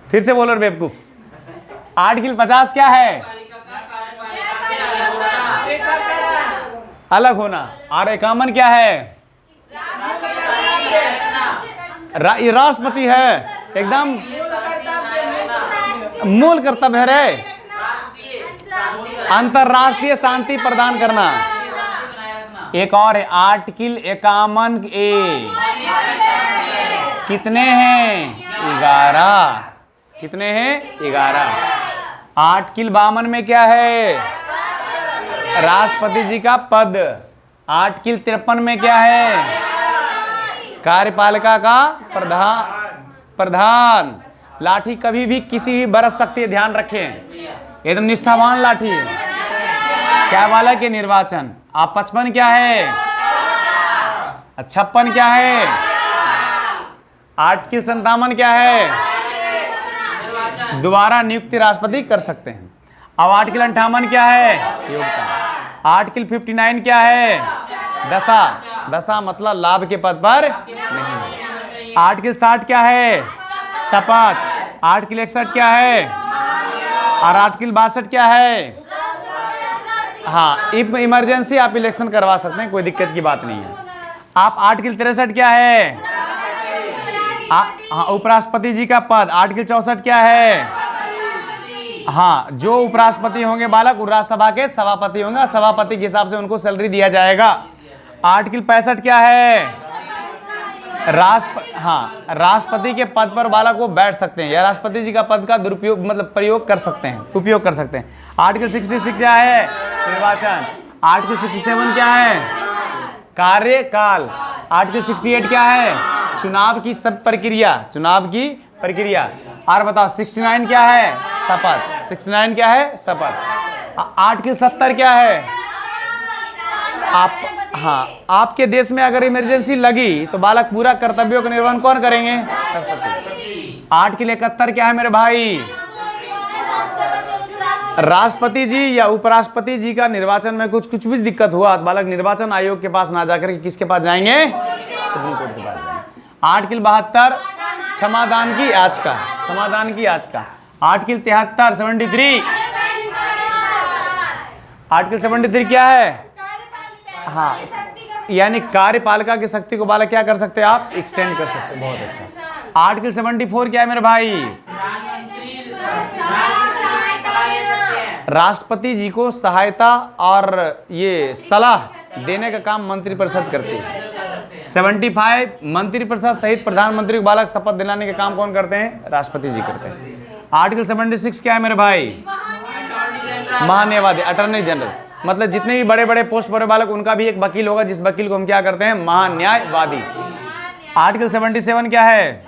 फिर से बोलो बेवकूफ। 8 किल 50 क्या है? अलग होना। और 51 क्या है? राष्ट्रपति है, एकदम मूल कर्तव्य है रे, अंतरराष्ट्रीय शांति प्रदान करना। एक और है 8 किल 51 ए, कितने हैं? 11। कितने हैं? 11। 8 किल 52 में क्या है? राष्ट्रपति जी का पद। 8 किल 53 में क्या है? कार्यपालिका का प्रधान। लाठी कभी भी किसी भी बरस सकती है, ध्यान रखें, एकदम निष्ठावान लाठी है। क्या वाला के निर्वाचन। आप 55 क्या है? 56 क्या है? 8 की 57 क्या है? दोबारा नियुक्ति राष्ट्रपति कर सकते हैं। अब 8 किल 58 क्या है? योग्यता। 8 किल 59 क्या है? दशा मतलब लाभ के पद पर नहीं। 8 किल 60 क्या है? शपथ। 8 किल 61 क्या है? और 8 किल 62 क्या है? हाँ, इमरजेंसी आप इलेक्शन करवा सकते हैं, कोई दिक्कत की बात नहीं है। आप 8 किल 63 क्या है? हाँ, उपराष्ट्रपति जी का पद। 8 किल 64 क्या है? हाँ, जो उपराष्ट्रपति होंगे बालक वो राज्यसभा के सभापति होंगे, सभापति के हिसाब से उनको सैलरी दिया जाएगा। 8 किल 65 क्या है? राष्ट्रपति के पद पर बालक वो बैठ सकते हैं या राष्ट्रपति जी का पद का दुरुपयोग मतलब प्रयोग कर सकते हैं, उपयोग कर सकते हैं। 8 किल 66 क्या है? निर्वाचन। 8 किल 67 क्या है? कार्यकाल। 8 किल 68 क्या है? चुनाव की सब प्रक्रिया, चुनाव की प्रक्रिया। और बताओ 69 क्या है? शपथ। 69 क्या है? शपथ। 8 किल 70 क्या है? आपके देश में अगर इमरजेंसी लगी तो बालक पूरा कर्तव्यों का निर्वहन कौन करेंगे? 8 किल 71 क्या है मेरे भाई? राष्ट्रपति जी या उपराष्ट्रपति जी का निर्वाचन में कुछ भी दिक्कत हुआ तो बालक निर्वाचन आयोग के पास ना जाकर किसके पास जाएंगे? सुप्रीम कोर्ट के पास जाएंगे। 8 किल 72 क्षमादान की याचिका, क्षमादान की याचिका। 8 किल 73 73। 8 किल 73 क्या है? हाँ, यानी कार्यपालिका की शक्ति को बालक क्या कर सकते हैं? आप एक्सटेंड कर सकते हैं। बहुत अच्छा। 8 किल 74 क्या है मेरे भाई? राष्ट्रपति जी को सहायता और ये सलाह देने का काम मंत्रिपरिषद करती है। 75 मंत्रिपरिषद सहित प्रधानमंत्री को बालक शपथ दिलाने का काम कौन करते हैं? राष्ट्रपति जी करते हैं। 8 किल 76 क्या है मेरे भाई? महान्यायवादी, अटॉर्नी जनरल। मतलब जितने भी बड़े बड़े पोस्ट पर बालक उनका भी एक वकील होगा, जिस वकील को हम क्या करते हैं? महान्यायवादी। 8 किल 77 क्या है?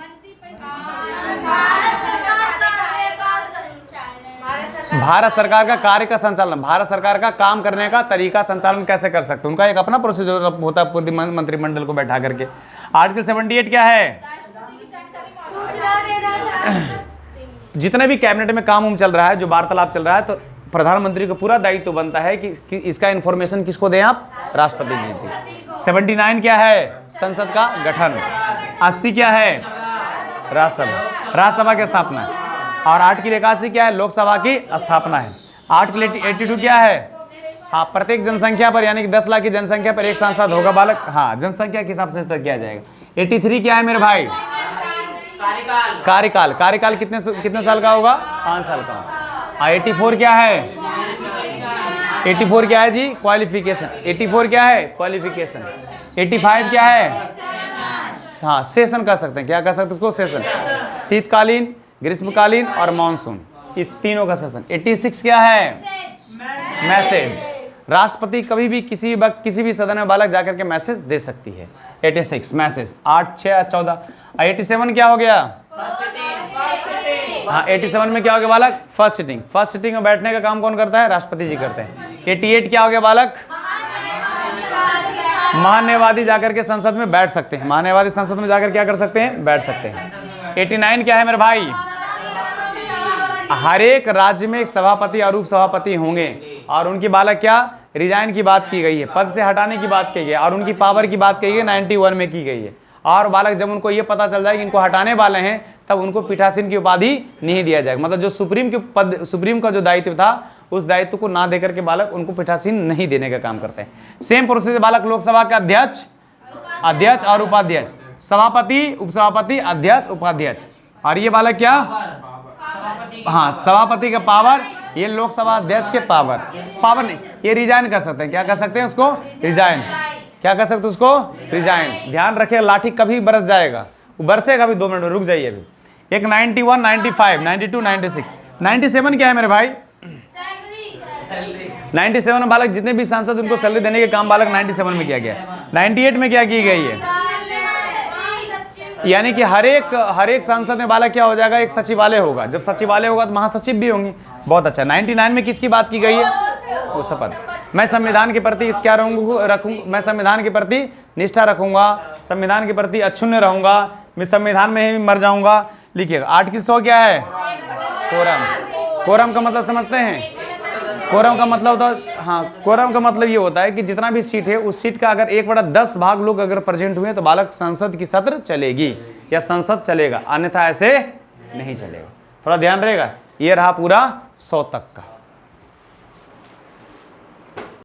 भारत सरकार का कार्य का संचालन, भारत सरकार का काम करने का तरीका संचालन कैसे कर सकते हैं, उनका एक अपना प्रोसीजर होता है पूरी मंत्रिमंडल को बैठा करके। 8 किल 78 क्या है? जितने भी कैबिनेट में काम चल रहा है, जो वार्तालाप चल रहा है, तो प्रधानमंत्री को पूरा दायित्व बनता है कि इसका इन्फॉर्मेशन किसको दें? आप राष्ट्रपति जी को। 79 क्या है? संसद का गठन। 80 क्या है? राज्यसभा, राज्यसभा की स्थापना है। और 8 किल 81 क्या है? लोकसभा की स्थापना है। 8 किल 82 क्या है? हाँ, प्रत्येक जनसंख्या पर यानी कि 10 लाख की जनसंख्या पर एक सांसद होगा बालक। हाँ, जनसंख्या के हिसाब से इस पर किया जाएगा। 83 क्या है मेरे भाई? कार्यकाल। कार्यकाल कितने साल का होगा? 5 साल का। 84 क्या है? 84 क्या है जी? क्वालिफिकेशन। 84 क्या है? क्वालिफिकेशन। 85 क्या है? हाँ, सेशन कह सकते हैं। क्या कह सकते हैं उसको? सेशन। शीतकालीन, ग्रीष्मकालीन और मानसून, इस तीनों का सेशन। 86 क्या है? मैसेज। राष्ट्रपति कभी भी किसी वक्त किसी भी सदन में बालक जाकर के मैसेज दे सकती है। 86 मैसेज। 8 6 14। 87 क्या हो गया? हाँ, 87 में क्या हो गया बालक? First sitting. फर्स्ट सिटिंग में बैठने का काम कौन करता है? राष्ट्रपति जी करते हैं। 88 क्या हो गया बालक? महान्यायवादी जाकर के संसद में बैठ सकते हैं। महान्यायवादी संसद में जाकर क्या कर सकते हैं? बैठ सकते हैं। 89 क्या है मेरे भाई? हर एक राज्य में एक सभापति और उप सभापति होंगे और उनकी बालक क्या? रिजाइन की बात की गई है, पद से हटाने की बात की गई है और उनकी पावर की बात की गई है 91 में की गई है। और बालक जब उनको ये पता चल जाए कि इनको हटाने वाले हैं तब उनको पीठासीन की उपाधि नहीं दिया जाएगा। मतलब जो सुप्रीम का जो दायित्व था उस दायित्व को ना देकर के बालक उनको पीठासीन नहीं देने का काम करते हैं। सेम प्रोसेस बालक लोकसभा के अध्यक्ष और उपाध्यक्ष, सभापति, उपसभापति, अध्यक्ष, उपाध्यक्ष। और ये बालक क्या, हाँ सभापति का पावर, ये लोकसभा अध्यक्ष के पावर नहीं, ये रिजाइन कर सकते हैं। क्या कर सकते हैं उसको, रिजाइन। क्या कर सकते हैं उसको, रिजाइन। ध्यान रखिए लाठी कभी बरस जाएगा, वो बरसेगा अभी 2 मिनट में, रुक जाइए अभी। एक 91, 95, 92, 96, 97 क्या है मेरे भाई, 97 में बालक जितने भी सांसद उनको सैलरी देने के काम बालक 97 में किया गया। 98 में क्या की गई है, यानी कि हर एक सांसद में बालक क्या हो जाएगा, एक सचिवालय होगा। जब सचिवालय होगा तो महासचिव भी होंगे। बहुत अच्छा। 99 में किसकी बात की गई है, वो शपथ। मैं संविधान के प्रति क्या रखूंगा, मैं संविधान के प्रति निष्ठा रखूंगा, संविधान के प्रति अक्षुण्ण रहूंगा, मैं संविधान में ही मर जाऊंगा। लिखिएगा 8 की 100 क्या है, कोरम। कोरम का मतलब समझते हैं, कोरम का मतलब होता, हाँ कोरम का मतलब ये होता है कि जितना भी सीट है उस सीट का अगर 1/10 भाग लोग अगर प्रेजेंट हुए तो बालक संसद की सत्र चलेगी या संसद चलेगा, अन्यथा ऐसे नहीं चलेगा। थोड़ा ध्यान रहेगा। ये रहा पूरा 100 तक का।